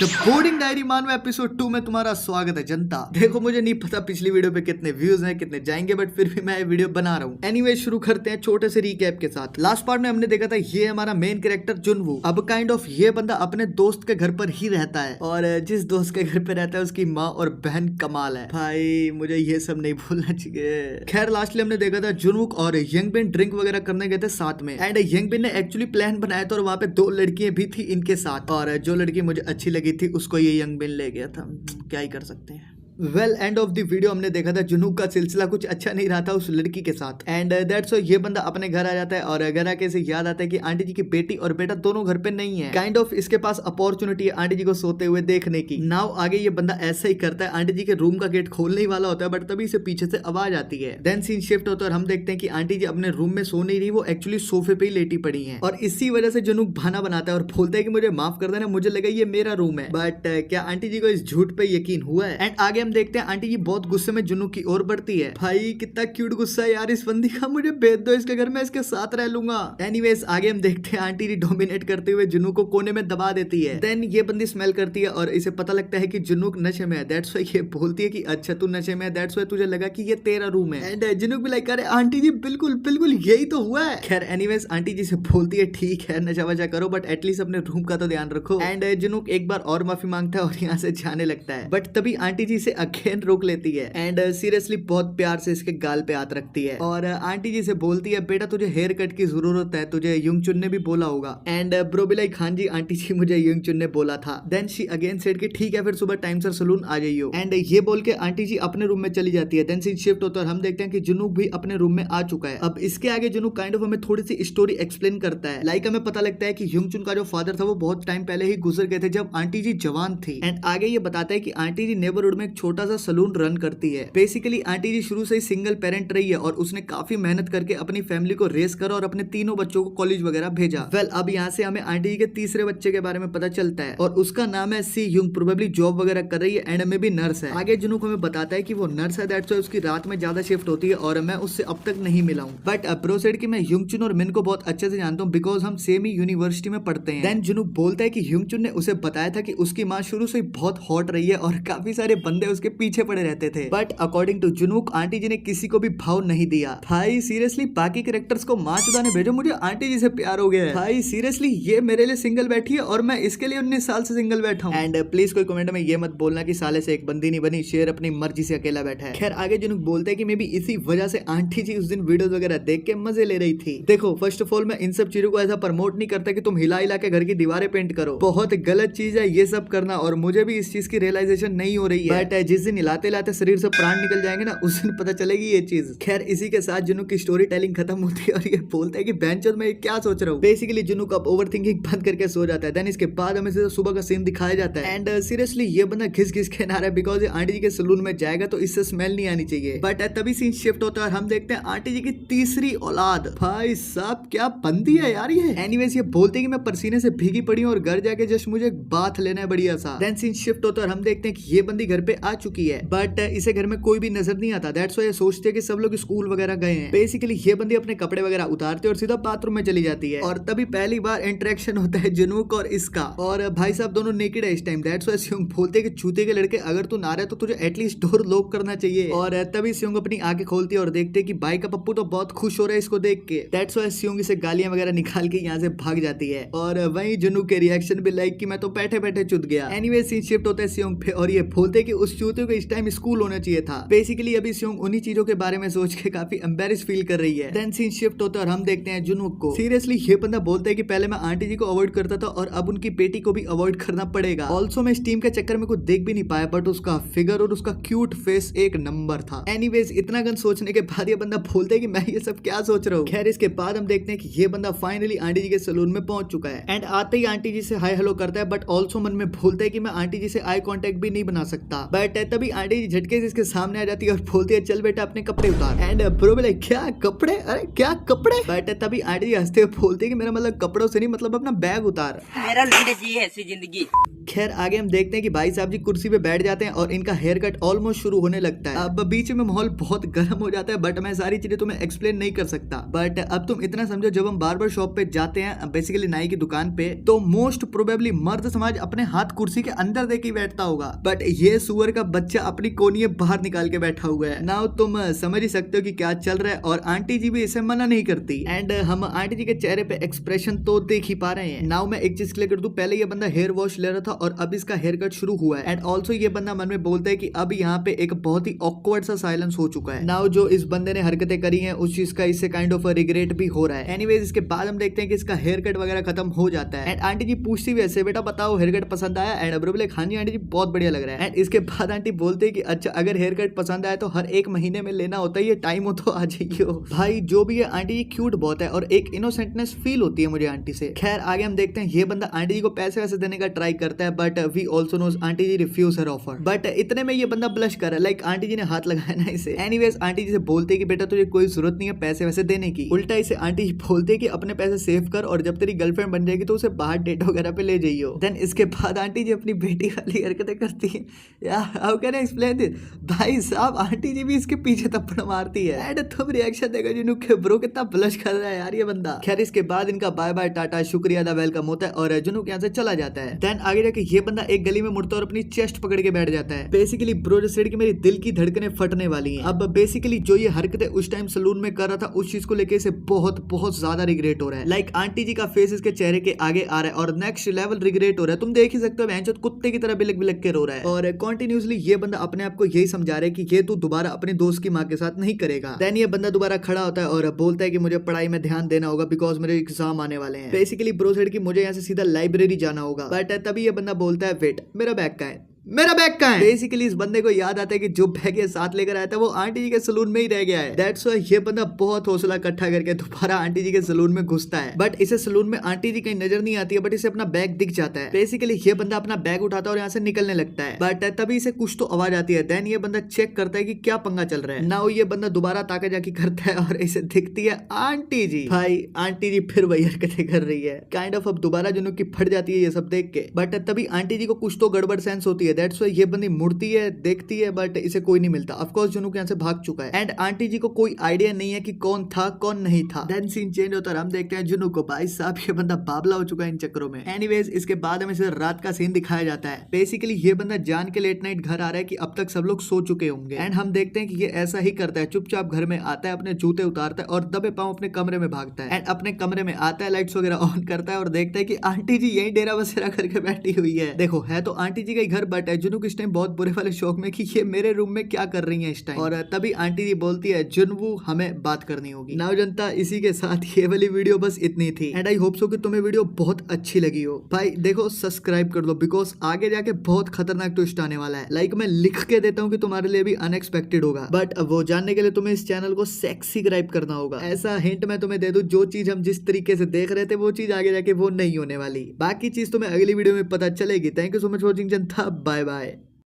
The boarding diary Manav episode 2 में तुम्हारा स्वागत है जनता। देखो मुझे नहीं पता पिछली वीडियो पे कितने व्यूज हैं कितने जाएंगे, बट फिर भी मैं ये वीडियो बना रहा हूँ। एनीवे शुरू करते हैं छोटे से रीकैप के साथ। लास्ट पार्ट में हमने देखा था ये हमारा मेन कैरेक्टर जुनवू। अब काइंड ऑफ ये बंदा अपने दोस्त के घर पर ही रहता है और जिस दोस्त के घर पे रहता है उसकी माँ और बहन कमाल है। भाई मुझे ये सब नहीं भूलना चाहिए। खैर लास्टली हमने देखा था जुनवूक और यंगबिन ड्रिंक वगैरह करने गए थे साथ में, एंड यंगबिन ने एक्चुअली प्लान बनाया था और वहाँ पे 2 लड़कियां भी थी इनके साथ, और जो लड़की मुझे अच्छी लगी थी उसको ये यंगबिन ले गया था। क्या ही कर सकते हैं। Well end of the video हमने देखा था जुनूक का सिलसिला कुछ अच्छा नहीं रहा था उस लड़की के साथ, एंड दैट्स ये बंदा अपने घर आ जाता है और घर आके इसे याद आता है कि आंटी जी की बेटी और बेटा दोनों घर पे नहीं है। काइंड ऑफ इसके पास अपॉर्चुनिटी है आंटी जी को सोते हुए देखने की। नाउ आगे ये बंदा ऐसा ही करता है, आंटी जी के रूम का गेट खोलने ही वाला होता है बट तभी इसे पीछे से आवाज आती है। देन सीन शिफ्ट होता है और हम देखते हैं कि आंटी जी अपने रूम में सो नहीं रही, वो एक्चुअली सोफे पे ही लेटी पड़ी है, और इसी वजह से जुनूक बहाना बनाता है और बोलता है कि मुझे माफ कर देना, मुझे लगा ये मेरा रूम है। बट क्या आंटी जी को इस झूठ पे यकीन हुआ है? एंड आगे हम देखते हैं आंटी जी बहुत गुस्से में जुनूक की ओर बढ़ती है। भाई कितना क्यूट गुस्सा है यार इस बंदी का, मुझे भेज दो इसके घर में, इसके साथ रह लूंगा। एनीवेज आगे हम देखते हैं आंटी जी डोमिनेट करते हुए जुनूक को कोने में दबा देती है। देन ये बंदी स्मेल करती है और इसे पता लगता है कि जुनूक नशे में है। दैट्स व्हाई ये बोलती है कि अच्छा तू नशे में है, दैट्स व्हाई तुझे लगा कि ये तेरा रूम है। एंड जुनूक भी लाइक अरे आंटी जी बिल्कुल बिल्कुल यही तो हुआ है। खैर एनीवेज आंटी जी से बोलती है ठीक है नशा वशा करो बट एटलीस्ट अपने रूम का तो ध्यान रखो। एंड जुनूक एक बार और माफी मांगता है और यहाँ से जाने लगता है, बट तभी आंटी जी से अगेन रोक लेती है एंड सीरियसली बहुत प्यार से इसके गाल पे हाथ रखती है और आंटी जी से बोलती है बेटा तुझे हेयर कट की जरूरत है, तुझे युंगचुन ने भी बोला होगा। एंड ब्रो भी लाइक हाँ जी आंटी जी मुझे युंगचुन ने बोला था। देन शी अगेन सेड कि ठीक है फिर सुबह टाइम से सलून आ जाइयो। एंड ये बोल के आंटी जी अपने रूम में चली जाती है। देन सीन शिफ्ट होता है और हम देखते हैं कि जुनूक भी अपने रूम में आ चुका है। अब इसके आगे जुनूक काइंड ऑफ हमें थोड़ी सी स्टोरी एक्सप्लेन करता है। लाइक हमें पता लगता है कि युंगचुन का जो फादर था वो बहुत टाइम पहले ही गुजर गए थे जब आंटी जी जवान थी। एंड आगे ये बताता है कि आंटी जी नेबरहुड में एक छोटा सा सलून रन करती है। बेसिकली आंटी जी शुरू से ही सिंगल पेरेंट रही है और उसने काफी मेहनत करके अपनी फैमिली को रेस करा और अपने तीनों बच्चों को कॉलेज वगैरह भेजा। वेल अब यहाँ से हमें आंटी जी के तीसरे बच्चे के बारे में पता चलता है और उसका नाम है सी युंग, प्रोबेबली जॉब वगैरह कर रही है एंड में भी नर्स है। आगे जुनूक हमें बताता है कि वो नर्स है, दैट्स व्हाई उसकी रात में ज्यादा शिफ्ट होती है और मैं उससे अब तक नहीं मिला हूँ। बट प्रो सेड कि मैं युंगचुन और मिन को बहुत अच्छे से जानता हूँ बिकॉज हम सेम ही यूनिवर्सिटी में पढ़ते हैं। देन जुनूक बोलता है कि युंगचुन ने उसे बताया था कि उसकी माँ शुरू से बहुत हॉट रही है और काफी सारे बंदे उसके पीछे पड़े रहते थे, बट अकॉर्डिंग टू जुनूक आंटी जी ने किसी को भी भाव नहीं दिया। भाई सीरियसली बाकी कैरेक्टर्स को माँ चुदाने भेजो, मुझे आंटी जी से प्यार हो गया है। भाई सीरियसली ये मेरे लिए सिंगल बैठी है और मैं इसके लिए 19 साल से सिंगल बैठा हूँ। एंड प्लीज कोई कमेंट में ये मत बोलना कि साले से एक बंदी नहीं बनी, शेर अपनी मर्जी से अकेला बैठा है। खैर आगे जुनूक बोलते हैं कि मे बी इसी वजह से आंटी जी उस दिन वीडियोस वगैरह देख के मजे ले रही थी। देखो फर्स्ट ऑफ ऑल मैं इन सब चीजों को ऐसा प्रमोट नहीं करता कि तुम हिला हिला के घर की दीवारें पेंट करो, बहुत गलत चीज है ये सब करना, और मुझे भी इस चीज की रियलाइजेशन नहीं हो रही है। बट जिस दिन हिलाते हिलाते शरीर से प्राण निकल जाएंगे ना उस दिन पता चलेगी ये चीज। खैर इसी के साथ जुनूक की स्टोरी टेलिंग खत्म होती है और ये बोलता है कि बेंचर मैं क्या सोच रहा हूँ। बेसिकली जुनूक अब ओवरथिंकिंग बंद करके सो जाता है। देन इसके बाद हमें सुबह का सीन दिखाया जाता है एंड सीरियसली ये बंदा घिस घिस के नहा रहा है बिकॉज आंटी जी के सलून में जाएगा तो इससे स्मेल नहीं आनी चाहिए। बट तभी सीन शिफ्ट होता है और हम देखते हैं आंटी जी की तीसरी औलाद। भाई साहब क्या बंदी है यार ये। एनीवेज ये बोलते हैं कि मैं पसीने से भीगी पड़ी हूँ और घर जाके जस्ट मुझे बाथ लेना है बढ़िया सा। देन सीन शिफ्ट होता है और हम देखते हैं कि ये बंदी घर पे आ चुकी है बट इसे घर में कोई भी नजर नहीं आता। दैट्स व्हाई सोचते हैं कि सब लोग स्कूल वगैरह गए हैं। बेसिकली ये बंदी अपने कपड़े वगैरह उतारती है और सीधा बाथरूम में चली जाती है और तभी पहली बार इंटरेक्शन होता है जुनूक और इसका, और भाई साहब दोनों नेकेड है इस टाइम। दैट्स व्हाई सियोंग बोलते हैं कि चूते के लड़के अगर तू ना रहे तो तुझे एटलीस्ट डोर लॉक करना चाहिए। और तभी सियोंग अपनी आंखें खोलती है और देखते हैं कि भाई का पप्पू तो बहुत खुश हो रहा है इसको देख के। दैट्स व्हाई सियोंग इसे गालियां वगैरह निकाल के यहाँ से भाग जाती है और वहीं जुनूक के रिएक्शन भी लाइक कि मैं तो बैठे बैठे चुत गया। एनीवे सीन शिफ्ट होता है सियोंग पे और ये बोलते हैं कि उस चूते को इस टाइम स्कूल होना चाहिए था। बेसिकली अभी सियोंग उन्हीं चीजों के बारे में सोच के काफी एम्बेरस फील कर रही है। देन सीन शिफ्ट होता है और हम देखते हैं जुनूक को। सीरियसली ये बंदा बोलता है कि पहले मैं आंटी जी को अवॉइड करता था और अब उनकी बेटी को भी अवॉइड करना पड़ेगा। ऑल्सो मैं इस टीम के चक्कर में कुछ देख भी नहीं पाया बट उसका फिगर और उसका क्यूट फेस एक नंबर था। एनीवेज इतना गन सोचने के बाद ये बंदा बोलता है कि मैं ये सब क्या सोच रहा हूँ। खैर इसके बाद हम देखते हैं कि ये बंदा फाइनली आंटी जी के सलून में पहुंच चुका है एंड आते ही आंटी जी से हाय हेलो करता है बट ऑल्सो मन में बोलता है कि मैं आंटी जी से आई कॉन्टेक्ट भी नहीं बना सकता। बट बट तभी आंटी जी झटके से इसके सामने आ जाती है और बोलती है चल बेटा अपने कपड़े उतार। एंड ब्रो बोले क्या कपड़े, अरे क्या कपड़े। बट तभी आंटी जी हंसते हुए बोलती है कि मेरा मतलब कपड़ों से नहीं, मतलब अपना बैग उतार। मेरा लंडे जी है ऐसी जिंदगी। खैर आगे हम देखते हैं कि भाई साहब जी कुर्सी पे बैठ जाते हैं और इनका हेयर कट ऑलमोस्ट शुरू होने लगता है। अब बीच में माहौल बहुत गर्म हो जाता है, बट मैं सारी चीजें तुम्हें एक्सप्लेन नहीं कर सकता। बट अब तुम इतना समझो, जब हम बार्बर शॉप पे जाते हैं, बेसिकली नाई की दुकान पे, तो मोस्ट प्रोबेबली मर्द समाज अपने हाथ कुर्सी के अंदर दे के बैठता होगा, बट ये सुअर का बच्चा अपनी कोनिये बाहर निकाल के बैठा हुआ है। नाउ तुम समझ ही सकते हो कि क्या चल रहा है, और आंटी जी भी इसे मना नहीं करती। एंड हम आंटी जी के चेहरे पे एक्सप्रेशन तो देख ही पा रहे हैं। नाउ मैं एक चीज क्लियर कर दूं, पहले ये बंदा हेयर वॉश ले रहा था और अब इसका हेयर कट शुरू हुआ है। एंड ऑल्सो ये बंदा मन में बोलता है कि अब यहाँ पे एक बहुत ही ऑकवर्ड सा साइलेंस हो चुका है। नाउ जो इस बंदे ने हरकतें करी हैं उस चीज का इससे काइंड ऑफ रिग्रेट भी हो रहा है। एनीवेज इसके बाद हम देखते हैं कि इसका हेयर कट वगैरह खत्म हो जाता है। एंड आंटी जी पूछती हुई ऐसे, बेटा बताओ हेयर कट पसंद आया? एंड अब्रो बोले हाँ जी आंटी जी बहुत बढ़िया लग रहा है। एंड इसके बाद आंटी बोलते हैं कि अच्छा अगर हेयर कट पसंद आया तो हर एक महीने में लेना होता है, ये टाइम हो तो आ जाइए। भाई जो भी है आंटी जी क्यूट बहुत है और एक इनोसेंटनेस फील होती है मुझे आंटी से। खैर आगे हम देखते हैं ये बंदा आंटी जी को पैसे वैसे देने का ट्राई करता है, but we also knows aunty ji refuse her offer. But इतने में ये बंदा ब्लश कर रहा है, लाइक आंटी जी ने हाथ लगाया ना इसे। एनीवेज आंटी जी से बोलते हैं कि बेटा तुझे कोई जरूरत नहीं है पैसे वैसे देने की। उल्टा इसे आंटी जी बोलते हैं कि अपने पैसे सेव कर और जब तेरी गर्लफ्रेंड बन जाएगी तो उसे बाहर डेट वगैरह पे ले जाइयो। देन इसके बाद आंटी जी अपनी बेटी वाली हरकतें करती है। यार how can I explain this. भाई साहब आंटी जी भी इसके पीछे थप्पड़ मारती है। एंड तुम रिएक्शन देखो जिन्हों के ब्रो कितना ब्लश कर रहा है यार ये बंदा। खैर इसके बाद इनका बाय बाय टाटा शुक्रिया दा वेलकम होता है और जुनू यहाँ से चला जाता है। देन आगे जाके ये बंदा एक गली में मुड़ता है और अपनी चेस्ट पकड़ के बैठ जाता है। बेसिकली ब्रो जो सेड की मेरी दिल की धड़कनें फटने वाली हैं। अब बेसिकली जो ये हरकतें उस टाइम सलून में कर रहा था उस चीज को लेके इसे बहुत बहुत ज्यादा रिग्रेट हो रहा है। लाइक आंटी जी का फेस इसके चेहरे के आगे आ रहा है और नेक्स्ट लेवल रिग्रेट हो रहा है। तुम देख ही सकते हो बहनचोद कुत्ते की तरह बिलक बिलक के रो रहा है और कंटिन्यूसली ये बंदा अपने आप को यही समझा रहा है कि ये तू दोबारा अपने दोस्त की माँ के साथ नहीं करेगा। देन ये बंदा दोबारा खड़ा होता है और बोलता है कि मुझे पढ़ाई में ध्यान देना होगा बिकॉज मेरे एग्जाम आने वाले हैं। बेसिकली ब्रो सेड की मुझे यहाँ से सीधा लाइब्रेरी जाना होगा। बट तभी ये बंदा बोलता है वेट मेरा बैग कहाँ है, मेरा बैग कहाँ है। बेसिकली इस बंदे को याद आता है कि जो बैग ये साथ लेकर आया था वो आंटी जी के सलून में ही रह गया है। दैट्स व्हाई ये बंदा बहुत हौसला इकट्ठा करके दोबारा आंटी जी के सलून में घुसता है। बट इसे सलून में आंटी जी कहीं नजर नहीं आती है, बट इसे अपना बैग दिख जाता है। बेसिकली ये बंदा अपना बैग उठाता है और यहाँ से निकलने लगता है। बट तभी इसे कुछ तो आवाज आती है। देन ये बंदा चेक करता है कि क्या पंगा चल रहा है। नाउ ये बंदा दोबारा ताका जाकी करता है और इसे दिखती है आंटी जी। भाई आंटी जी फिर वही हरकतें कर रही है। काइंड ऑफ अब दोबारा जुनून की फट जाती है ये सब देख के। बट तभी आंटी जी को कुछ तो गड़बड़ सेंस होती है। दैट्स व्हाई ये बंदी मुड़ती है देखती है बट इसे कोई नहीं मिलता। ऑफ कोर्स जुनून यहाँ से भाग चुका है। एंड आंटी जी को कोई आइडिया नहीं है कि कौन था कौन नहीं था। देन सीन चेंज होता है, हम देखते हैं जुनू को। भाई साहब ये बंदा बाबला हो चुका है इन चक्करों में। एनीवेज इसके बाद हमें रात का सीन दिखाया जाता है। बेसिकली ये बंदा जान के लेट नाइट घर आ रहा है कि अब तक सब लोग सो चुके होंगे। एंड हम देखते हैं कि ये ऐसा ही करता है, चुपचाप घर में आता है, अपने जूते उतारता है और दबे पांव अपने कमरे में भागता है। एंड अपने कमरे में आता है, लाइट्स वगैरह ऑन करता है और देखता है कि आंटी जी यही डेरा बसेरा करके बैठी हुई है। देखो है तो आंटी जी का घर, बट है जुनू किस टाइम बहुत बुरे वाले शौक में कि ये मेरे रूम में क्या कर रही है इस टाइम। और तभी आंटी जी बोलती है जुनू हमें बात करनी होगी। नाउ जनता इसी के साथ ये वाली वीडियो बस इतनी थी। एंड आई होप सो कि तुम्हें वीडियो बहुत अच्छी लगी हो। भाई देखो सब्सक्राइब कर दो बिकॉज आगे जाके बहुत खतरनाक ट्विस्ट आने वाला है। लाइक मैं लिख के देता हूँ कि तुम्हारे लिए भी अनएक्सपेक्टेड होगा, बट वो जानने के लिए तुम्हें इस चैनल को सब्सक्राइब करना होगा। ऐसा हिंट मैं तुम्हें दे दूं, जो चीज हम जिस तरीके से देख रहे थे वो चीज आगे जाके वो नहीं होने वाली। बाकी चीज तुम्हें अगली वीडियो में पता चलेगी। Thank you so much watching Janata, bye bye.